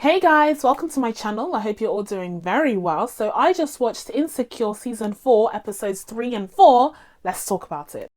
Hey guys, welcome to my channel. I hope you're all doing very well. So I just watched Insecure season 4, episodes 3 and 4. Let's talk about it.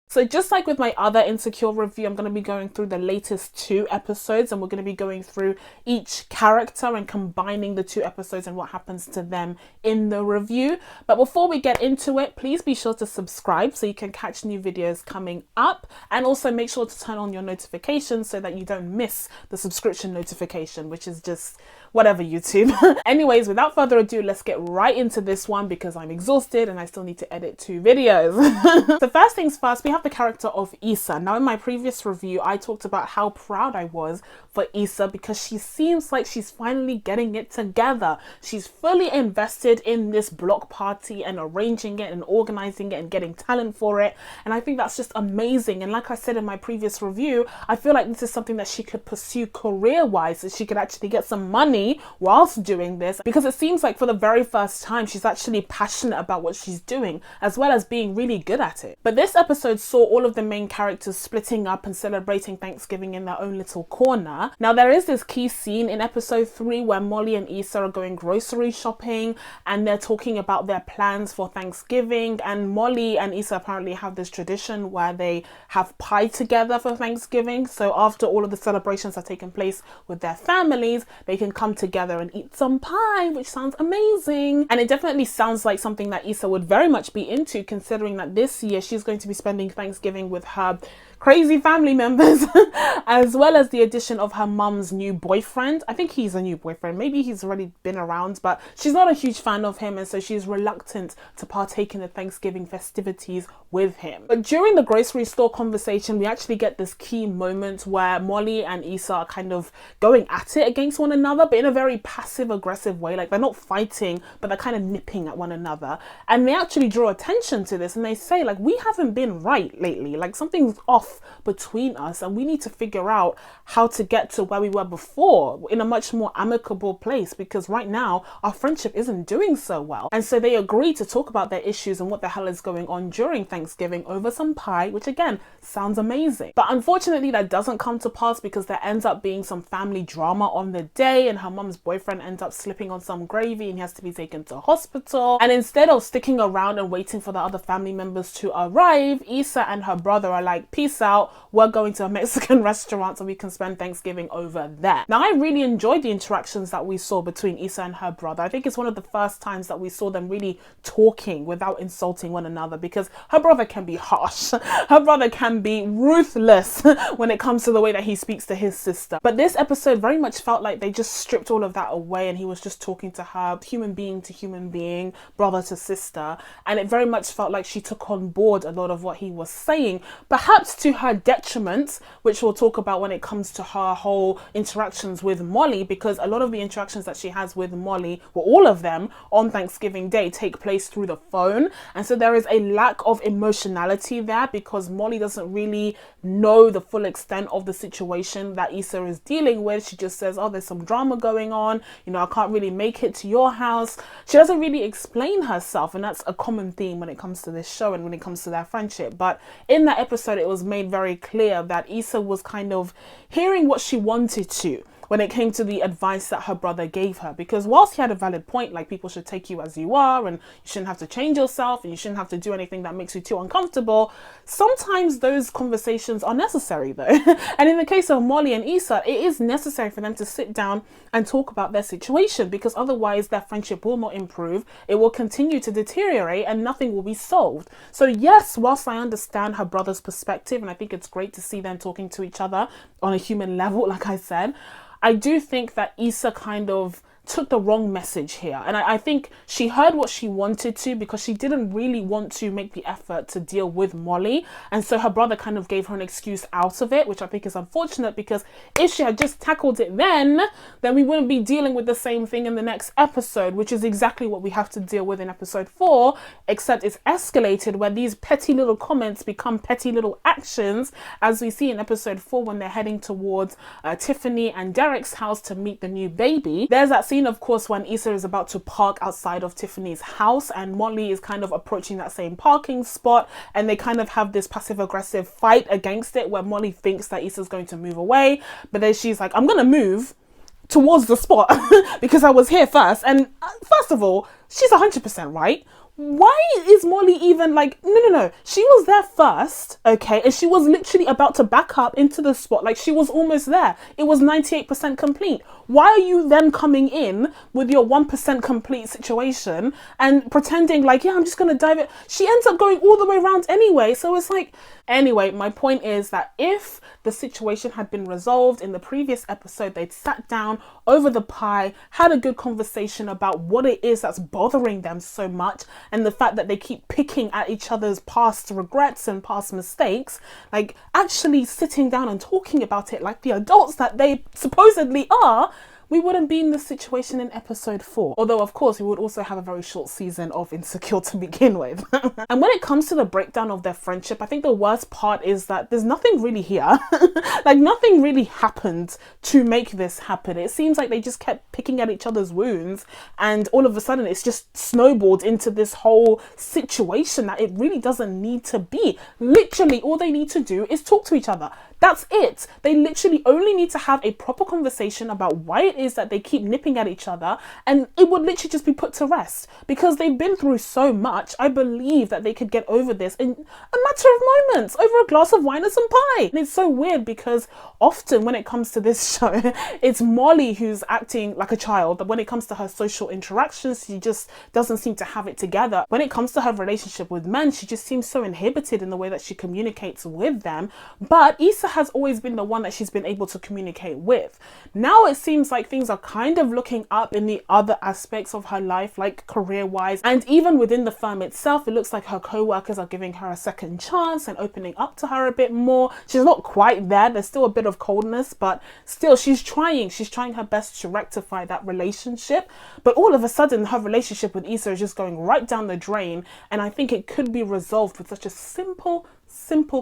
So just like with my other Insecure review, I'm going to be going through the latest 2 episodes and we're going to be going through each character and combining the 2 episodes and what happens to them in the review. But before we get into it, please be sure to subscribe so you can catch new videos coming up, and also make sure to turn on your notifications so that you don't miss the subscription notification, which is just whatever, YouTube. Anyways, without further ado, let's get right into this one because I'm exhausted and I still need to edit 2 videos. So first things first, we have the character of Issa. Now in my previous review, I talked about how proud I was for Issa because she seems like she's finally getting it together. She's fully invested in this block party and arranging it and organizing it and getting talent for it. And I think that's just amazing. And like I said in my previous review, I feel like this is something that she could pursue career-wise, so she could actually get some money whilst doing this, because it seems like for the very first time she's actually passionate about what she's doing as well as being really good at it. But this episode saw all of the main characters splitting up and celebrating Thanksgiving in their own little corner. Now there is this key scene in episode 3 where Molly and Issa are going grocery shopping and they're talking about their plans for Thanksgiving, and Molly and Issa apparently have this tradition where they have pie together for Thanksgiving. So after all of the celebrations have taken place with their families, they can come together and eat some pie, which sounds amazing. And it definitely sounds like something that Issa would very much be into, considering that this year she's going to be spending Thanksgiving with her crazy family members as well as the addition of her mum's new boyfriend. I think he's a new boyfriend, maybe he's already been around, but she's not a huge fan of him, and so she's reluctant to partake in the Thanksgiving festivities with him. But during the grocery store conversation, we actually get this key moment where Molly and Issa are kind of going at it against one another, but in a very passive aggressive way. Like, they're not fighting, but they're kind of nipping at one another, and they actually draw attention to this and they say, like, we haven't been right lately, like something's off between us and we need to figure out how to get to where we were before in a much more amicable place, because right now our friendship isn't doing so well. And so they agree to talk about their issues and what the hell is going on during Thanksgiving over some pie, which again sounds amazing. But unfortunately that doesn't come to pass because there ends up being some family drama on the day, and her mum's boyfriend ends up slipping on some gravy and he has to be taken to hospital. And instead of sticking around and waiting for the other family members to arrive, Issa and her brother are like, peace out, we're going to a Mexican restaurant so we can spend Thanksgiving over there. Now I really enjoyed the interactions that we saw between Issa and her brother. I think it's one of the first times that we saw them really talking without insulting one another, because her brother can be harsh, her brother can be ruthless when it comes to the way that he speaks to his sister. But this episode very much felt like they just stripped all of that away and he was just talking to her, human being to human being, brother to sister, and it very much felt like she took on board a lot of what he was saying, perhaps to her detriment, which we'll talk about when it comes to her whole interactions with Molly, because a lot of the interactions that she has with Molly, well, all of them on Thanksgiving Day, take place through the phone. And so there is a lack of emotionality there because Molly doesn't really know the full extent of the situation that Issa is dealing with. She just says, oh, there's some drama going on, you know, I can't really make it to your house. She doesn't really explain herself, and that's a common theme when it comes to this show and when it comes to their friendship. But in that episode it was made very clear that Issa was kind of hearing what she wanted to when it came to the advice that her brother gave her, because whilst he had a valid point, like people should take you as you are and you shouldn't have to change yourself and you shouldn't have to do anything that makes you too uncomfortable, sometimes those conversations are necessary though. And in the case of Molly and Issa, it is necessary for them to sit down and talk about their situation, because otherwise their friendship will not improve, it will continue to deteriorate and nothing will be solved. So yes, whilst I understand her brother's perspective and I think it's great to see them talking to each other on a human level, like I said, I do think that Issa kind of took the wrong message here. And I think she heard what she wanted to because she didn't really want to make the effort to deal with Molly. And so her brother kind of gave her an excuse out of it, which I think is unfortunate, because if she had just tackled it then we wouldn't be dealing with the same thing in the next episode, which is exactly what we have to deal with in episode 4, except it's escalated where these petty little comments become petty little actions, as we see in episode 4 when they're heading towards Tiffany and Derek's house to meet the new baby. There's that scene, of course, when Issa is about to park outside of Tiffany's house and Molly is kind of approaching that same parking spot, and they kind of have this passive aggressive fight against it where Molly thinks that Issa's going to move away, but then she's like, I'm gonna move towards the spot because I was here first. And first of all, she's 100% right. Why is Molly even like, no, she was there first, okay, and she was literally about to back up into the spot, like she was almost there. It was 98% complete. Why are you then coming in with your 1% complete situation and pretending like, yeah, I'm just gonna dive it? She ends up going all the way around anyway. So it's like, anyway, my point is that if the situation had been resolved in the previous episode, they'd sat down over the pie, had a good conversation about what it is that's bothering them so much, and the fact that they keep picking at each other's past regrets and past mistakes, like actually sitting down and talking about it like the adults that they supposedly are, we wouldn't be in this situation in episode 4. Although, of course, we would also have a very short season of Insecure to begin with. And when it comes to the breakdown of their friendship, I think the worst part is that there's nothing really here. Like, nothing really happened to make this happen. It seems like they just kept picking at each other's wounds, and all of a sudden it's just snowballed into this whole situation that it really doesn't need to be. Literally, all they need to do is talk to each other. That's it. They literally only need to have a proper conversation about why it is that they keep nipping at each other, and it would literally just be put to rest because they've been through so much. I believe that they could get over this in a matter of moments over a glass of wine and some pie. And it's so weird because often when it comes to this show, it's Molly who's acting like a child, but when it comes to her social interactions, she just doesn't seem to have it together. When it comes to her relationship with men, she just seems so inhibited in the way that she communicates with them. But Issa has always been the one that she's been able to communicate with. Now it seems like things are kind of looking up in the other aspects of her life, like career-wise, and even within the firm itself, it looks like her co-workers are giving her a second chance and opening up to her a bit more. She's not quite there. There's still a bit of coldness, but still she's trying her best to rectify that relationship. But all of a sudden her relationship with Issa is just going right down the drain, and I think it could be resolved with such a simple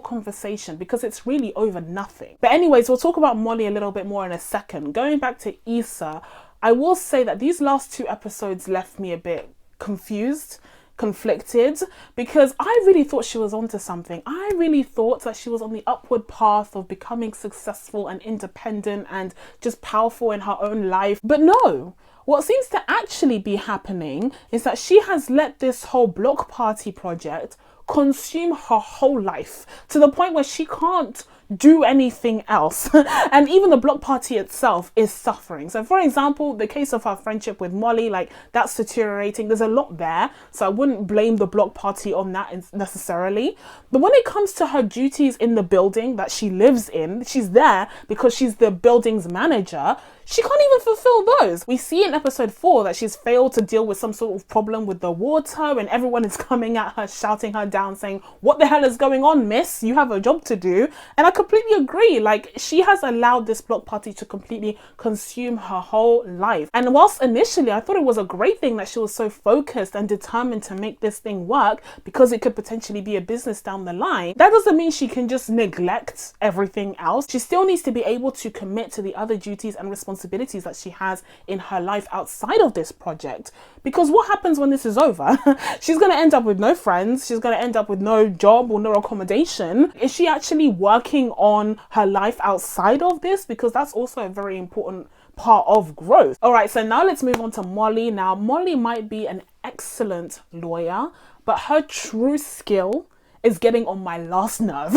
conversation because it's really over nothing. But anyways, we'll talk about Molly a little bit more in a second. Going back to Issa, I will say that these last 2 episodes left me a bit confused, conflicted, because I really thought she was onto something. I really thought that she was on the upward path of becoming successful and independent and just powerful in her own life. But no, what seems to actually be happening is that she has let this whole block party project consume her whole life to the point where she can't do anything else. And even the block party itself is suffering. So for example, the case of her friendship with Molly, like that's deteriorating. There's a lot there, so I wouldn't blame the block party on that necessarily. But when it comes to her duties in the building that she lives in, she's there because she's the building's manager. She can't even fulfill those. We see in episode 4 that she's failed to deal with some sort of problem with the water, and everyone is coming at her, shouting her down, saying, what the hell is going on, miss? You have a job to do. And I completely agree. Like, she has allowed this block party to completely consume her whole life. And whilst initially I thought it was a great thing that she was so focused and determined to make this thing work because it could potentially be a business down the line, that doesn't mean she can just neglect everything else. She still needs to be able to commit to the other duties and responsibilities that she has in her life outside of this project. Because what happens when this is over? She's going to end up with no friends. She's going to end up with no job or no accommodation. Is she actually working on her life outside of this? Because that's also a very important part of growth. All right, so now let's move on to Molly. Now, Molly might be an excellent lawyer, but her true skill is getting on my last nerve.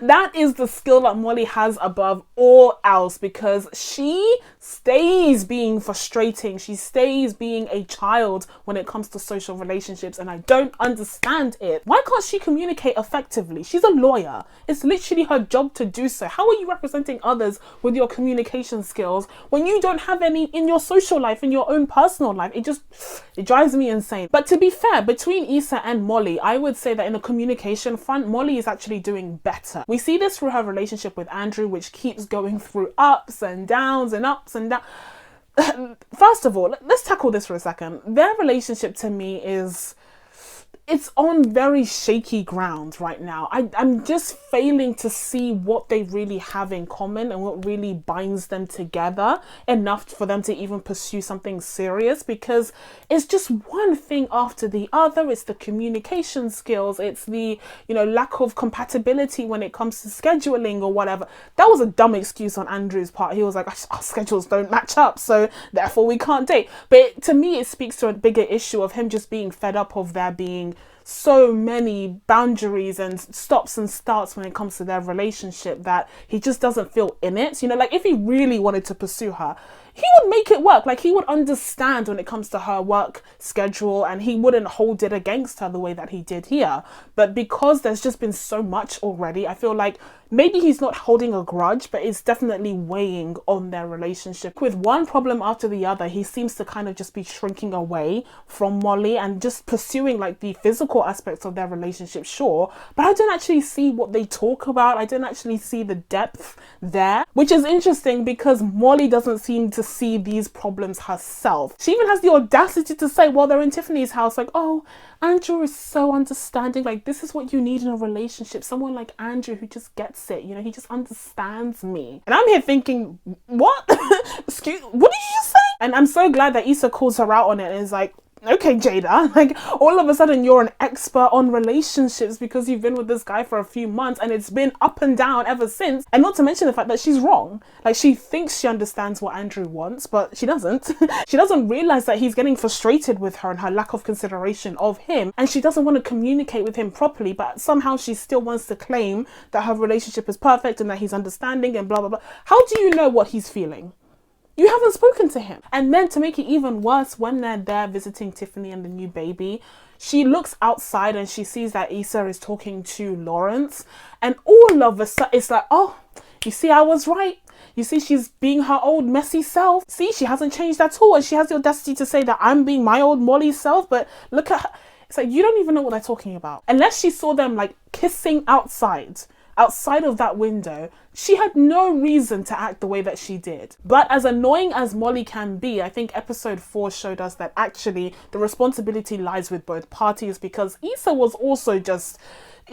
That is the skill that Molly has above all else, because she stays being frustrating. She stays being a child when it comes to social relationships, and I don't understand it. Why can't she communicate effectively? She's a lawyer. It's literally her job to do so. How are you representing others with your communication skills when you don't have any in your social life, in your own personal life? It drives me insane. But to be fair, between Issa and Molly, I would say that in the communication front, Molly is actually doing better. We see this through her relationship with Andrew, which keeps going through ups and downs and ups and downs. First of all, let's tackle this for a second. Their relationship to me is it's on very shaky ground right now. I'm just failing to see what they really have in common and what really binds them together enough for them to even pursue something serious, because it's just one thing after the other. It's the communication skills, it's the, you know, lack of compatibility when it comes to scheduling or whatever. That was a dumb excuse on Andrew's part. He was like, our schedules don't match up, so therefore we can't date. But to me, it speaks to a bigger issue of him just being fed up of there being so many boundaries and stops and starts when it comes to their relationship, that he just doesn't feel in it. You know, like if he really wanted to pursue her, he would make it work. Like he would understand when it comes to her work schedule, and he wouldn't hold it against her the way that he did here. But because there's just been so much already, I feel like maybe he's not holding a grudge, but it's definitely weighing on their relationship. With one problem after the other, he seems to kind of just be shrinking away from Molly and just pursuing like the physical aspects of their relationship, sure, but I don't actually see what they talk about. I don't actually see the depth there, which is interesting because Molly doesn't seem to see these problems herself. She even has the audacity to say while they're in Tiffany's house, like, oh, Andrew is so understanding, like this is what you need in a relationship, someone like Andrew who just gets it, you know, he just understands me. And I'm here thinking, what? Excuse, what did you just say? And I'm so glad that Issa calls her out on it and is like, okay, Jada, like all of a sudden you're an expert on relationships because you've been with this guy for a few months and it's been up and down ever since. And not to mention the fact that she's wrong. Like she thinks she understands what Andrew wants, but she doesn't. She doesn't realize that he's getting frustrated with her and her lack of consideration of him. And she doesn't want to communicate with him properly, but somehow she still wants to claim that her relationship is perfect and that he's understanding and blah, blah, blah. How do you know what he's feeling? You haven't spoken to him. And then to make it even worse, when they're there visiting Tiffany and the new baby, she looks outside and she sees that Issa is talking to Lawrence. And all of a sudden, it's like, oh, you see, I was right. You see, she's being her old messy self. See, she hasn't changed at all. And she has the audacity to say that I'm being my old Molly self. But look at her. It's like, you don't even know what they're talking about. Unless she saw them like kissing outside of that window, she had no reason to act the way that she did. But as annoying as Molly can be, I think episode 4 showed us that actually the responsibility lies with both parties, because Issa was also just,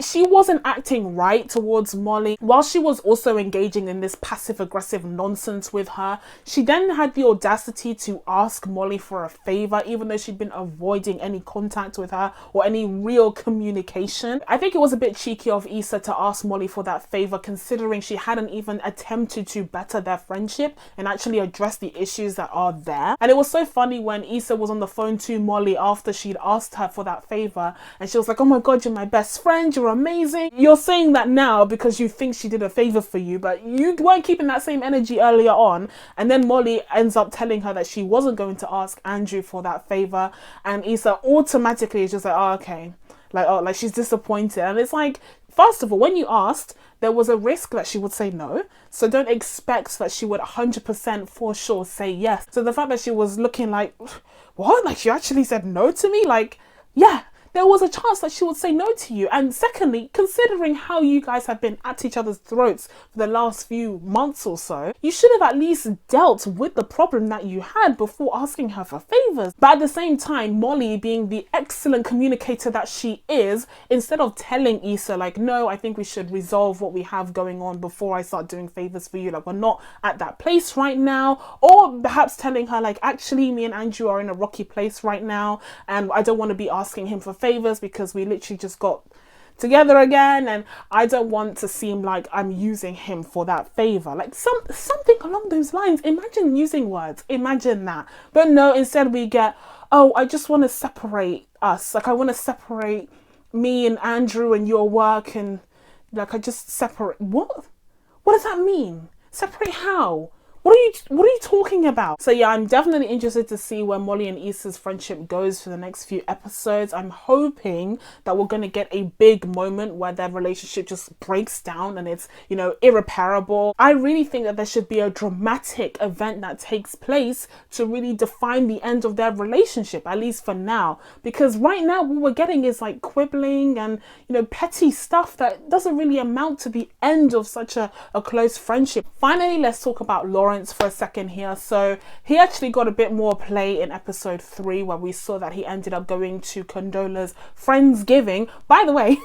she wasn't acting right towards Molly. While she was also engaging in this passive-aggressive nonsense with her, she then had the audacity to ask Molly for a favor, even though she'd been avoiding any contact with her or any real communication. I think it was a bit cheeky of Issa to ask Molly for that favor, considering she hadn't even attempted to better their friendship and actually address the issues that are there. And it was so funny when Issa was on the phone to Molly after she'd asked her for that favor, and she was like, oh my god, you're my best friend, you're amazing. You're saying that now because you think she did a favor for you, but you weren't keeping that same energy earlier on. And then Molly ends up telling her that she wasn't going to ask Andrew for that favor, and Issa automatically is just like, oh, okay, like she's disappointed. And it's like, first of all, when you asked, there was a risk that she would say no, so don't expect that she would 100% for sure say yes. So the fact that she was looking like, what, like she actually said no to me, like, yeah, there was a chance that she would say no to you. And secondly, considering how you guys have been at each other's throats for the last few months or so, you should have at least dealt with the problem that you had before asking her for favors. But at the same time, Molly, being the excellent communicator that she is, instead of telling Issa like, no, I think we should resolve what we have going on before I start doing favors for you, like we're not at that place right now, or perhaps telling her like, actually me and Andrew are in a rocky place right now and I don't want to be asking him for favors because we literally just got together again and I don't want to seem like I'm using him for that favor, like something along those lines. Imagine using words, imagine that. But no, instead we get, oh, I just want to separate us, like I want to separate me and Andrew and your work, and like I just separate. What does that mean? Separate how? What are you talking about? So yeah, I'm definitely interested to see where Molly and Issa's friendship goes for the next few episodes. I'm hoping that we're going to get a big moment where their relationship just breaks down and it's, you know, irreparable. I really think that there should be a dramatic event that takes place to really define the end of their relationship, at least for now. Because right now what we're getting is like quibbling and, you know, petty stuff that doesn't really amount to the end of such a close friendship. Finally, let's talk about Laura Lawrence for a second here. So he actually got a bit more play in episode 3, where we saw that he ended up going to Condola's Friendsgiving. By the way,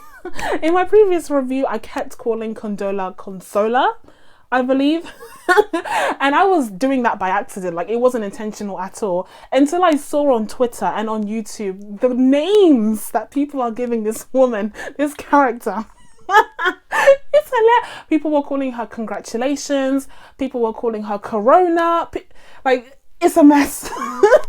in my previous review, I kept calling Condola Consola, I believe. And I was doing that by accident, like it wasn't intentional at all, until I saw on Twitter and on YouTube the names that people are giving this woman, this character. It's hilarious. People were calling her congratulations, people were calling her Corona, like it's a mess.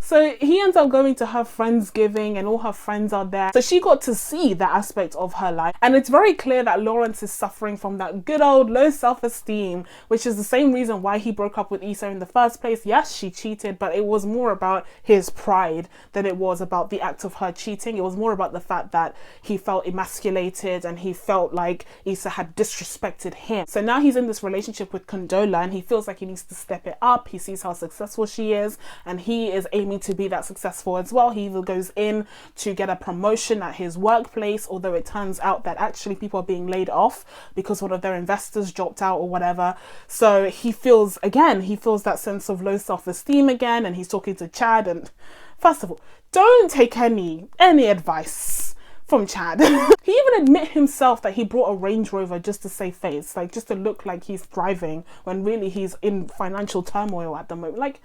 So he ends up going to her Friendsgiving and all her friends are there. So she got to see that aspect of her life. And it's very clear that Lawrence is suffering from that good old low self-esteem, which is the same reason why he broke up with Issa in the first place. Yes, she cheated, but it was more about his pride than it was about the act of her cheating. It was more about the fact that he felt emasculated and he felt like Issa had disrespected him. So now he's in this relationship with Condola and he feels like he needs to step it up. He sees how successful she is and he is aiming to be that successful as well. He either goes in to get a promotion at his workplace, although it turns out that actually people are being laid off because one of their investors dropped out or whatever. So he feels that sense of low self-esteem again, and he's talking to Chad. And first of all, don't take any advice from Chad. He even admit himself that he brought a Range Rover just to save face, like just to look like he's thriving when really he's in financial turmoil at the moment. Like,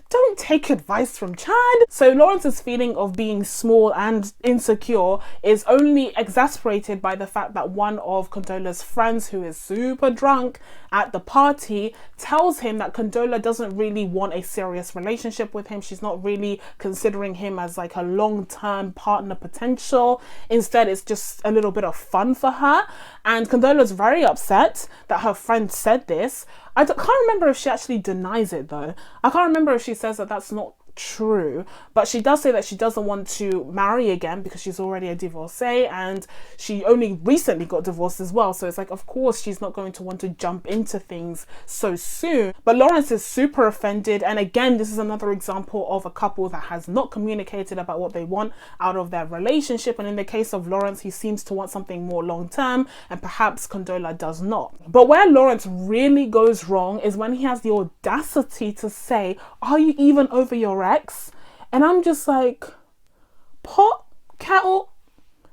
don't take advice from Chad. So Lawrence's feeling of being small and insecure is only exasperated by the fact that one of Condola's friends, who is super drunk at the party, tells him that Condola doesn't really want a serious relationship with him. She's not really considering him as like a long-term partner potential. Instead, it's just a little bit of fun for her. And Condola's very upset that her friend said this. I can't remember if she actually denies it though. I can't remember if she says that that's not true, but she does say that she doesn't want to marry again because she's already a divorcee and she only recently got divorced as well. So it's like, of course she's not going to want to jump into things so soon. But Lawrence is super offended, and again, this is another example of a couple that has not communicated about what they want out of their relationship. And in the case of Lawrence, he seems to want something more long-term, and perhaps Condola does not. But where Lawrence really goes wrong is when he has the audacity to say, "Are you even over your ex?" And I'm just like, pot, kettle,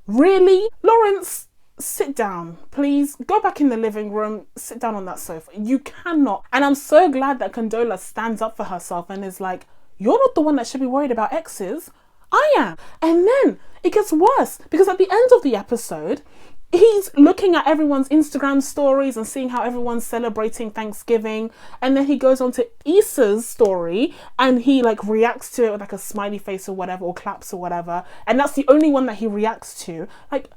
really? Lawrence, sit down, please. Go back in the living room, sit down on that sofa. You cannot. And I'm so glad that Condola stands up for herself and is like, you're not the one that should be worried about exes. I am. And then it gets worse, because at the end of the episode, he's looking at everyone's Instagram stories and seeing how everyone's celebrating Thanksgiving. And then he goes on to Issa's story and he like reacts to it with like a smiley face or whatever, or claps or whatever. And that's the only one that he reacts to. Like,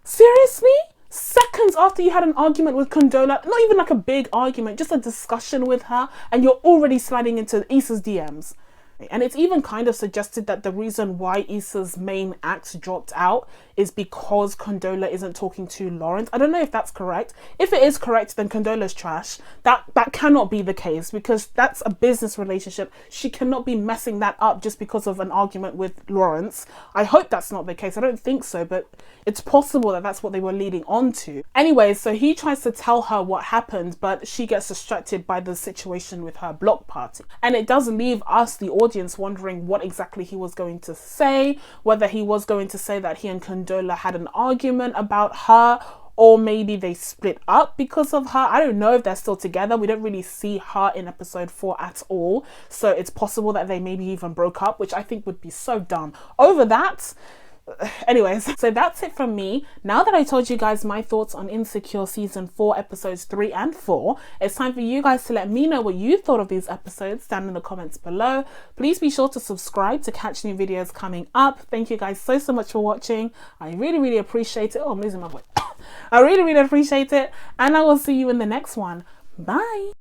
seriously? Seconds after you had an argument with Condola, not even like a big argument, just a discussion with her, and you're already sliding into Issa's DMs. And it's even kind of suggested that the reason why Issa's main act dropped out is because Condola isn't talking to Lawrence. I don't know if that's correct. If it is correct, then Condola's trash. That cannot be the case, because that's a business relationship. She cannot be messing that up just because of an argument with Lawrence. I hope that's not the case. I don't think so, but it's possible that that's what they were leading on to. Anyway, so he tries to tell her what happened, but she gets distracted by the situation with her block party. And it does leave us, the audience, wondering what exactly he was going to say, whether he was going to say that he and Condola had an argument about her, or maybe they split up because of her. I don't know if they're still together. We don't really see her in episode 4 at all. So it's possible that they maybe even broke up, which I think would be so dumb. Over that, anyways, so that's it from me. Now that I told you guys my thoughts on Insecure season 4 episodes 3 and 4, it's time for you guys to let me know what you thought of these episodes down in the comments below. Please be sure to subscribe to catch new videos coming up. Thank you guys so much for watching. I really appreciate it. Oh, I'm losing my voice. I really appreciate it, and I will see you in the next one. Bye.